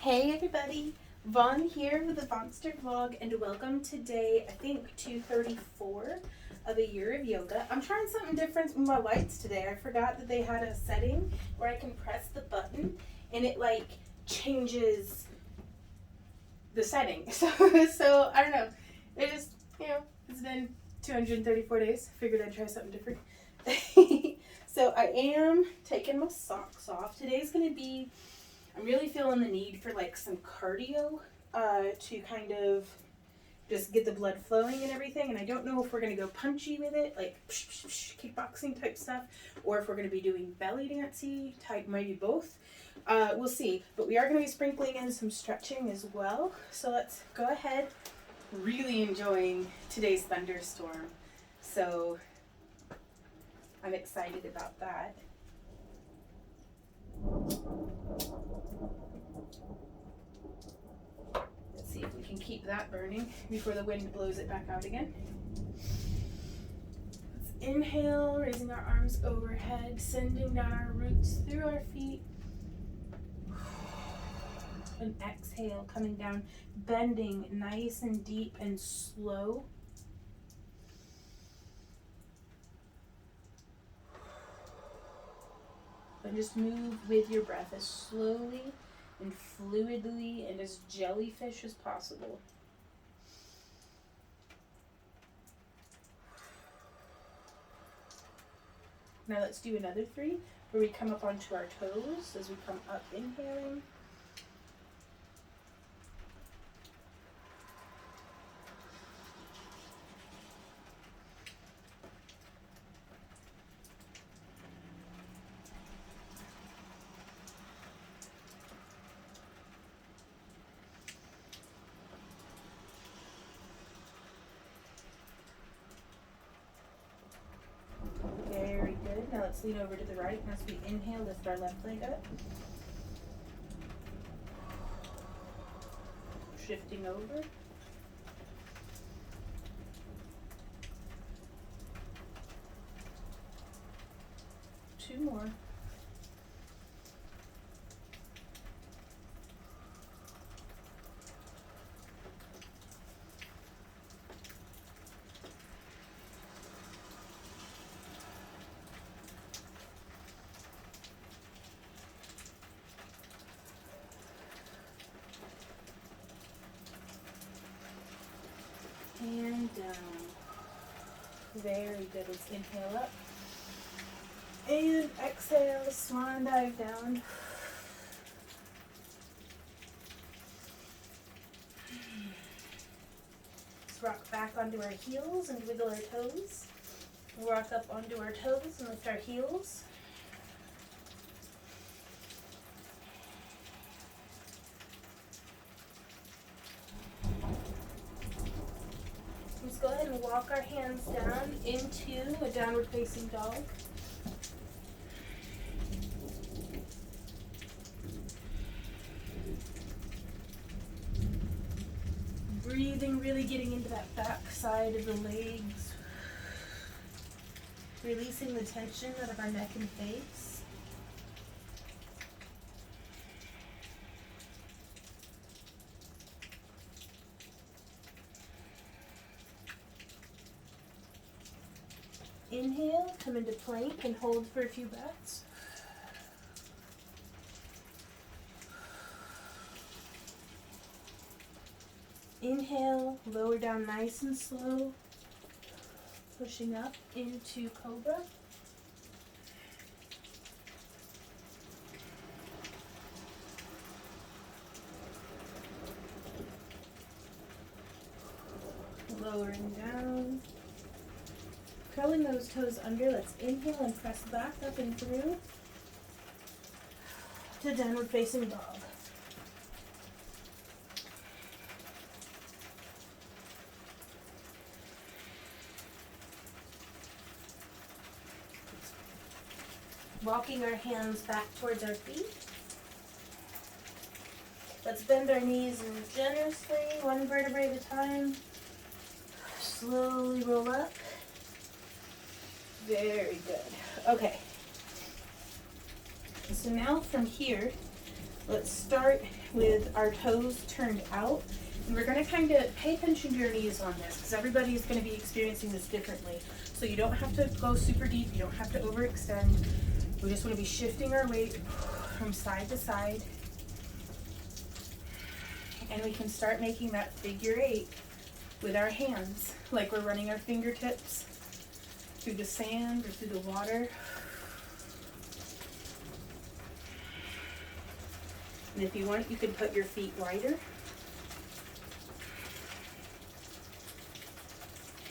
Hey everybody, Vaughn here with the Vonster vlog, and welcome to day, I think, 234 of a year of yoga. I'm trying something different with my lights today. I forgot that they had a setting where I can press the button and it like changes the setting. So I don't know. It just, it's been 234 days. Figured I'd try something different. So I am taking my socks off. Today's going to be, I'm really feeling the need for like some cardio to kind of just get the blood flowing and everything. And I don't know if we're going to go punchy with it, like kickboxing type stuff, or if we're going to be doing belly dancey type, maybe both. We'll see. But we are going to be sprinkling in some stretching as well. So let's go ahead. Really enjoying today's thunderstorm. So I'm excited about that. Let's see if we can keep that burning before the wind blows it back out again. Let's inhale, raising our arms overhead, sending down our roots through our feet. And exhale, coming down, bending nice and deep and slow. And just move with your breath as slowly and fluidly and as jellyfish as possible. Now let's do another 3 where we come up onto our toes as we come up, inhaling. Very good. Now let's lean over to the right. As we inhale, lift our left leg up. Shifting over. Two more. And down. Very good. Let's inhale up. And exhale, swan dive down. Let's rock back onto our heels and wiggle our toes. Rock up onto our toes and lift our heels. Let's go ahead and walk our hands down into a downward facing dog. Breathing, really getting into that back side of the legs. Releasing the tension out of our neck and face. Inhale, come into plank and hold for a few breaths. Inhale, lower down nice and slow, pushing up into cobra. Lowering down. Curling those toes under, let's inhale and press back up and through to downward facing dog. Walking our hands back towards our feet. Let's bend our knees generously, one vertebrae at a time. Slowly roll up. Very good. Okay. So now from here, let's start with our toes turned out. And we're going to kind of pay attention to your knees on this because everybody is going to be experiencing this differently. So you don't have to go super deep. You don't have to overextend. We just want to be shifting our weight from side to side. And we can start making that figure 8 with our hands, like we're running our fingertips through the sand or through the water. And if you want, you can put your feet wider.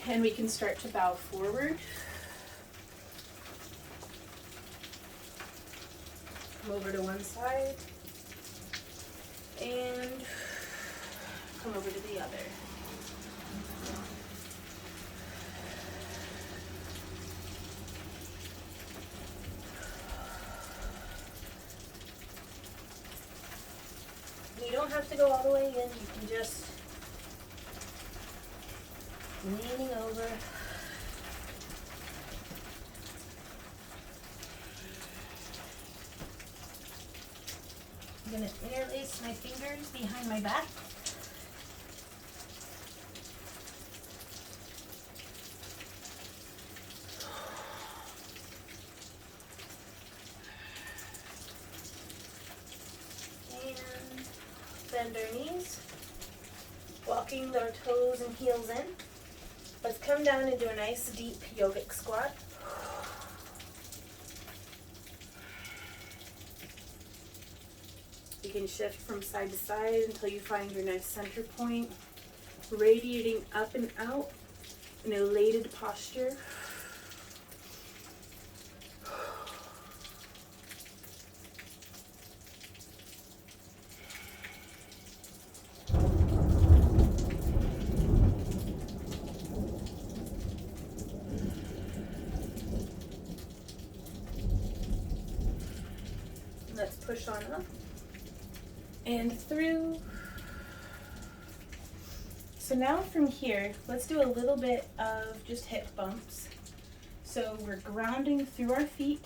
And we can start to bow forward. Come over to one side. And come over to the other. You don't have to go all the way in. You can just leaning over. I'm going to interlace my fingers behind my back. And bend our knees, walking our toes and heels in. Let's come down and do a nice deep yogic squat. You can shift from side to side until you find your nice center point, radiating up and out in elated posture. Let's push on up and through. So now from here, let's do a little bit of just hip bumps. So we're grounding through our feet.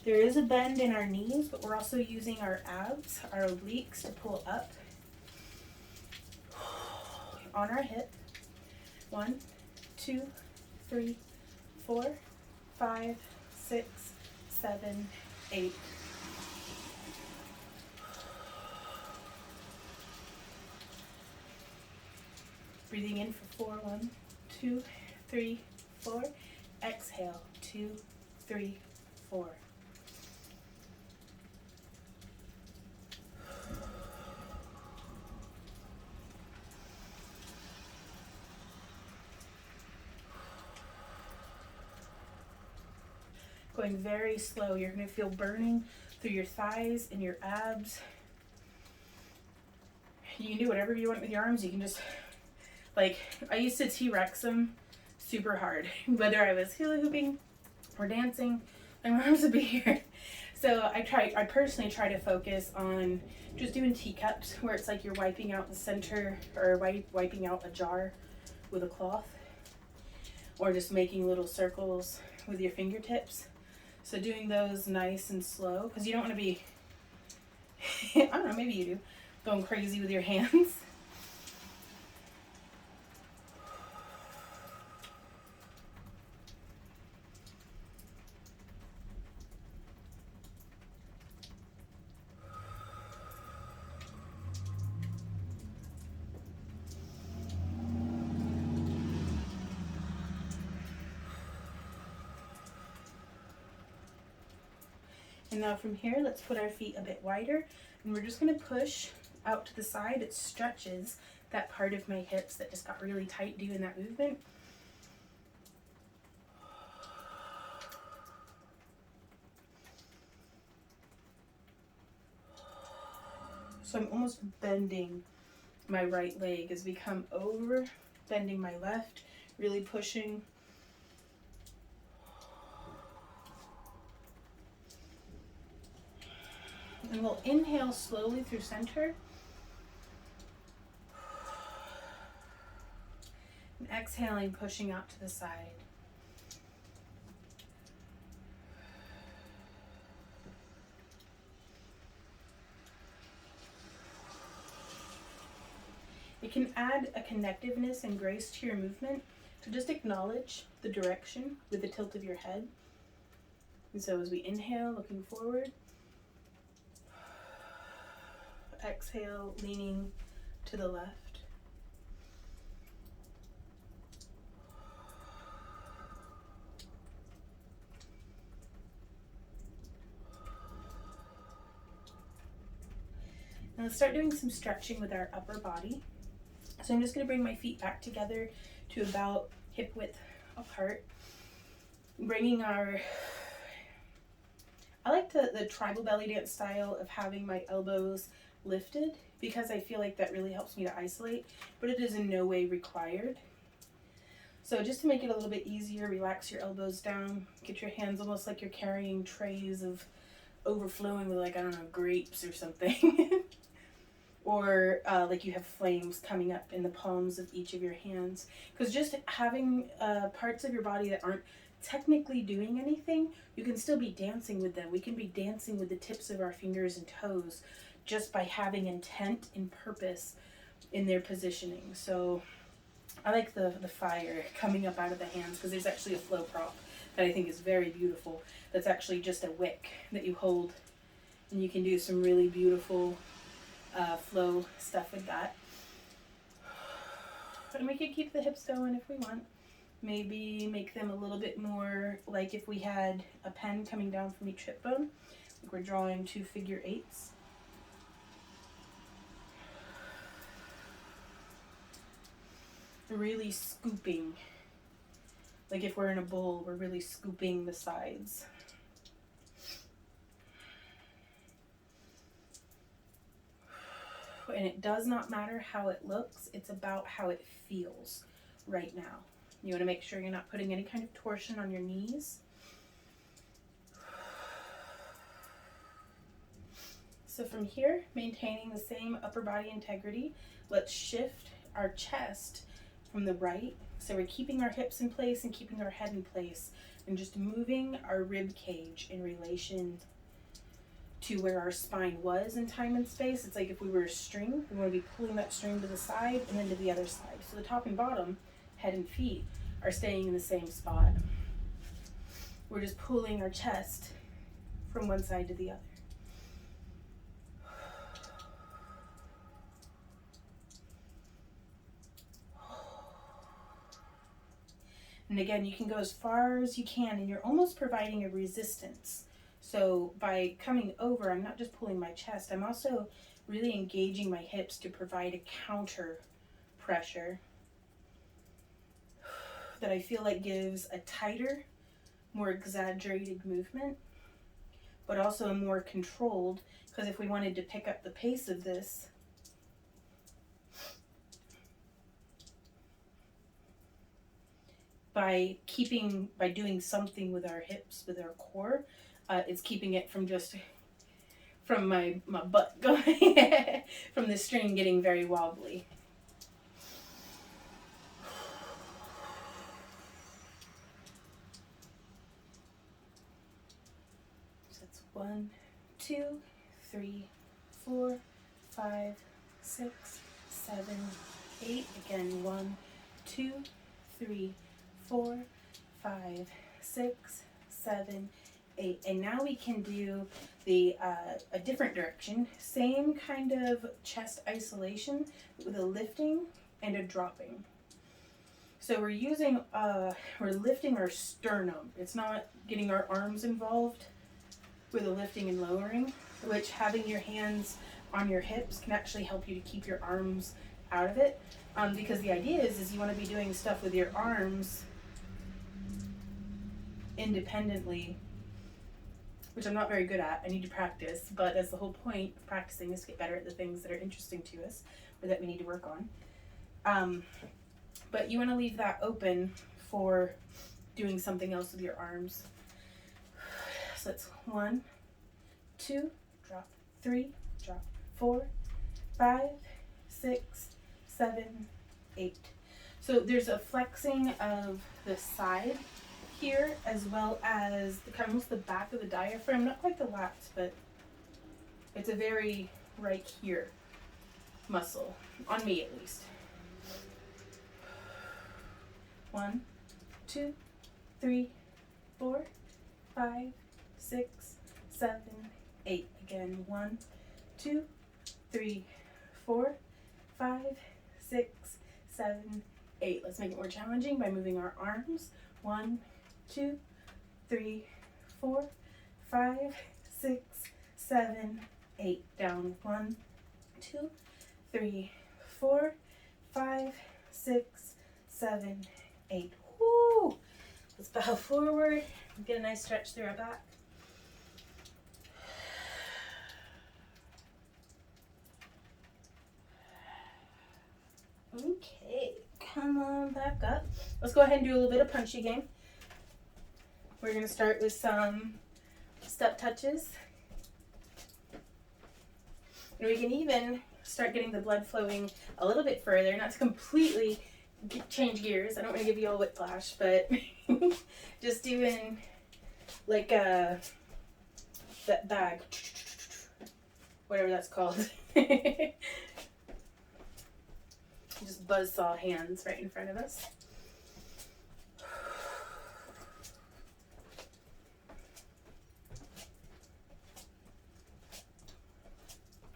There is a bend in our knees, but we're also using our abs, our obliques to pull up on our hip. 1, 2, 3, 4, 5, 6, 7, 8. Breathing in for 4, 1, 2, 3, 4. Exhale, 2, 3, 4. Going very slow. You're going to feel burning through your thighs and your abs. You can do whatever you want with your arms. You can just, like, I used to T-Rex them super hard. Whether I was hula hooping or dancing, my arms would be here. So I personally try to focus on just doing teacups, where it's like you're wiping out the center, or wiping out a jar with a cloth, or just making little circles with your fingertips. So doing those nice and slow, because you don't want to be, I don't know, maybe you do, going crazy with your hands. And now from here, let's put our feet a bit wider, and we're just going to push out to the side. It stretches that part of my hips that just got really tight doing that movement. So I'm almost bending my right leg as we come over, bending my left, really pushing. And we'll inhale slowly through center. And exhaling, pushing out to the side. It can add a connectiveness and grace to your movement. So just acknowledge the direction with the tilt of your head. And so as we inhale, looking forward, exhale, leaning to the left. Now let's start doing some stretching with our upper body. So I'm just going to bring my feet back together to about hip width apart. Bringing our, I like the tribal belly dance style of having my elbows lifted because I feel like that really helps me to isolate, but it is in no way required. So just to make it a little bit easier, relax your elbows down, get your hands almost like you're carrying trays of overflowing with, like, I don't know, grapes or something. Or like you have flames coming up in the palms of each of your hands. Because just having parts of your body that aren't technically doing anything, you can still be dancing with them. We can be dancing with the tips of our fingers and toes just by having intent and purpose in their positioning. So I like the fire coming up out of the hands, because there's actually a flow prop that I think is very beautiful. That's actually just a wick that you hold, and you can do some really beautiful flow stuff with that. And we could keep the hips going if we want. Maybe make them a little bit more like if we had a pen coming down from each hip bone, like we're drawing 2 figure 8s. Really scooping, like if we're in a bowl, we're really scooping the sides. And it does not matter how it looks, it's about how it feels right now. You want to make sure you're not putting any kind of torsion on your knees. So from here, maintaining the same upper body integrity, let's shift our chest from the right. So we're keeping our hips in place and keeping our head in place, and just moving our rib cage in relation to where our spine was in time and space. It's like if we were a string, we want to be pulling that string to the side and then to the other side. So the top and bottom, head and feet, are staying in the same spot. We're just pulling our chest from one side to the other. And again, you can go as far as you can, and you're almost providing a resistance. So by coming over, I'm not just pulling my chest, I'm also really engaging my hips to provide a counter pressure that I feel like gives a tighter, more exaggerated movement, but also a more controlled, because if we wanted to pick up the pace of this, by doing something with our hips, with our core, it's keeping it from just from my butt going from the string getting very wobbly. So that's 1, 2, 3, 4, 5, 6, 7, 8. Again, 1, 2, 3, 4, 5, 6, 7, 8. And now we can do the a different direction. Same kind of chest isolation with a lifting and a dropping. So we're using we're lifting our sternum. It's not getting our arms involved with the lifting and lowering, which having your hands on your hips can actually help you to keep your arms out of it. Because the idea is you want to be doing stuff with your arms independently, which I'm not very good at. I need to practice, but that's the whole point of practicing, is to get better at the things that are interesting to us or that we need to work on. But you want to leave that open for doing something else with your arms. So it's 1, 2, drop, 3, drop, 4, 5, 6, 7, 8. So there's a flexing of the side here, as well as almost the back of the diaphragm, not quite the lats, but it's a very right here. muscle, on me at least. 1, 2, 3, 4, 5, 6, 7, 8. Again, 1, 2, 3, 4, 5, 6, 7, 8. Let's make it more challenging by moving our arms. 1, 2, 3, 4, 5, 6, 7, 8. Down. 1, 2, 3, 4, 5, 6, 7, 8. Woo! Let's bow forward. Get a nice stretch through our back. Okay, come on back up. Let's go ahead and do a little bit of punchy game. We're going to start with some step touches. And we can even start getting the blood flowing a little bit further, not to completely change gears. I don't want to give you all whiplash, but just doing like that bag, whatever that's called. Just buzzsaw hands right in front of us.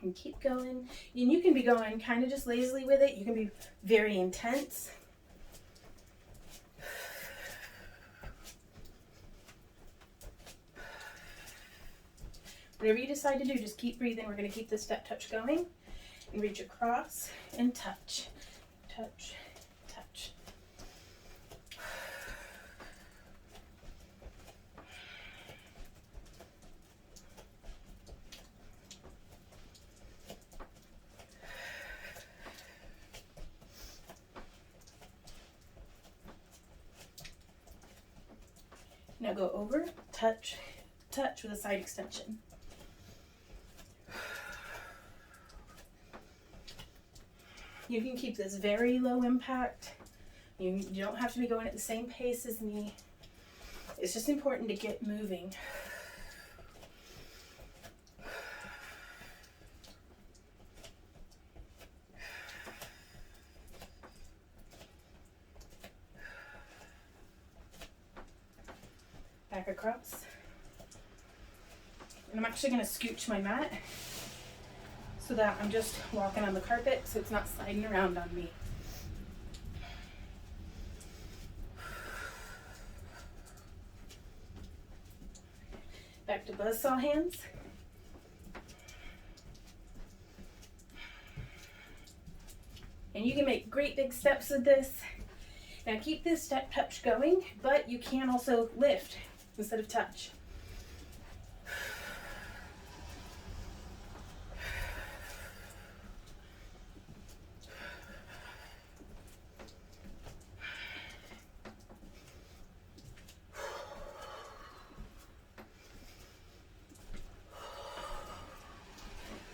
And keep going. And you can be going kind of just lazily with it. You can be very intense. Whatever you decide to do, just keep breathing. We're going to keep the step touch going. And reach across and touch. Touch, touch. Now go over, touch, touch with a side extension. You can keep this very low impact. You don't have to be going at the same pace as me. It's just important to get moving. Back across. And I'm actually going to scooch my mat so that I'm just walking on the carpet so it's not sliding around on me. Back to buzzsaw hands. And you can make great big steps with this. Now keep this step touch going, but you can also lift instead of touch.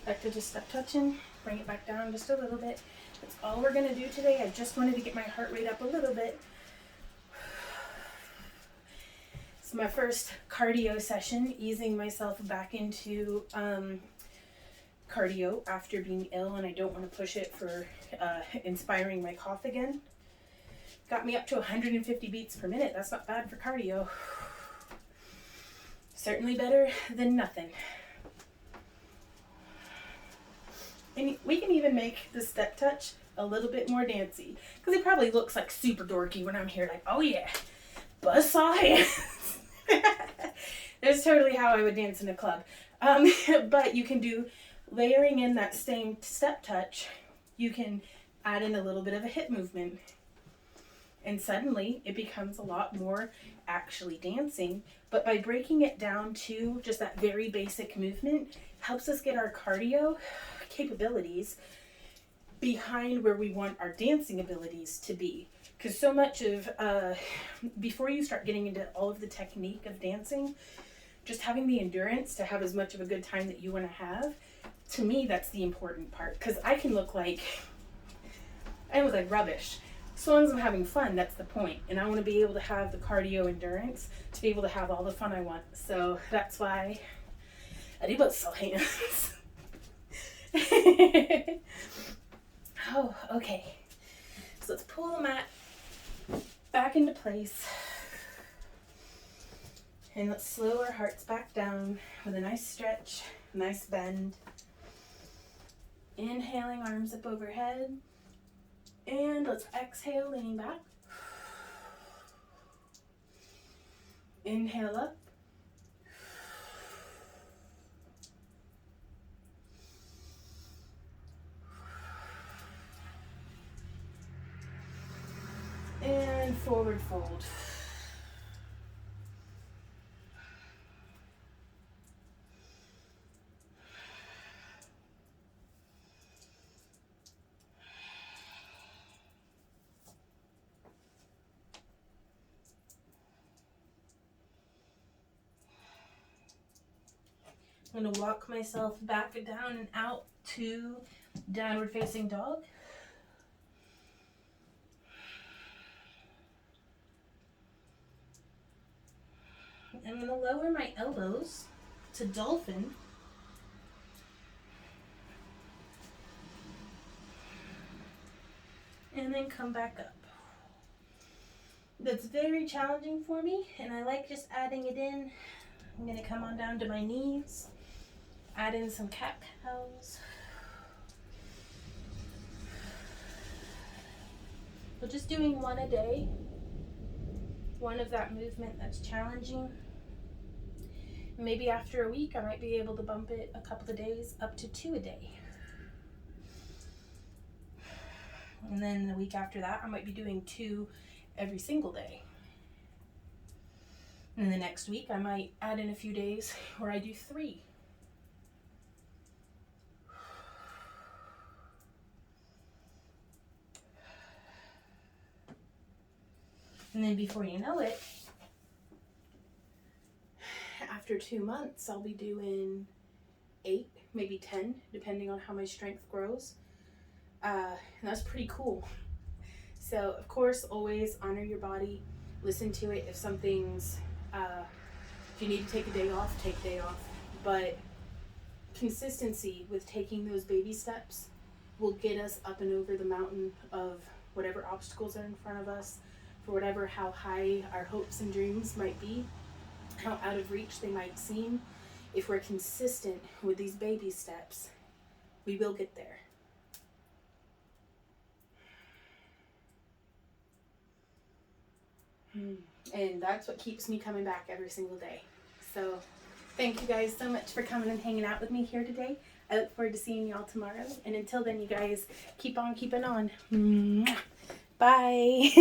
Back to just step touching, bring it back down just a little bit. That's all we're going to do today. I just wanted to get my heart rate up a little bit. It's my first cardio session, easing myself back into cardio after being ill, and I don't want to push it for inspiring my cough again. Got me up to 150 beats per minute. That's not bad for cardio. Certainly better than nothing. And we can even make the step touch a little bit more dancey, because it probably looks like super dorky when I'm here like, oh yeah, buzzsaw hands. That's totally how I would dance in a club. But you can do, layering in that same step touch, you can add in a little bit of a hip movement. And suddenly it becomes a lot more actually dancing. But by breaking it down to just that very basic movement, helps us get our cardio capabilities behind where we want our dancing abilities to be. Because so much of, before you start getting into all of the technique of dancing, just having the endurance to have as much of a good time that you want to have, to me, that's the important part. Because I look like rubbish. As long as I'm having fun, that's the point. And I want to be able to have the cardio endurance to be able to have all the fun I want. So that's why I do buzzsaw hands. Oh, okay. So let's pull the mat back into place. And let's slow our hearts back down with a nice stretch, nice bend. Inhaling, arms up overhead. And let's exhale, leaning back. Inhale up. And forward fold. I'm going to walk myself back down and out to downward facing dog. I'm going to lower my elbows to dolphin. And then come back up. That's very challenging for me, and I like just adding it in. I'm going to come on down to my knees, add in some cat-cows. So just doing one a day, one of that movement that's challenging. Maybe after a week, I might be able to bump it a couple of days up to 2 a day. And then the week after that, I might be doing 2 every single day. And the next week, I might add in a few days where I do 3. And then before you know it, after 2 months, I'll be doing 8, maybe 10, depending on how my strength grows. And that's pretty cool. So, of course, always honor your body. Listen to it. If something's, if you need to take a day off, take a day off. But consistency with taking those baby steps will get us up and over the mountain of whatever obstacles are in front of us, for whatever, how high our hopes and dreams might be, how out of reach they might seem. If we're consistent with these baby steps, we will get there. And that's what keeps me coming back every single day. So thank you guys so much for coming and hanging out with me here today. I look forward to seeing y'all tomorrow. And until then, you guys, keep on keeping on. Bye.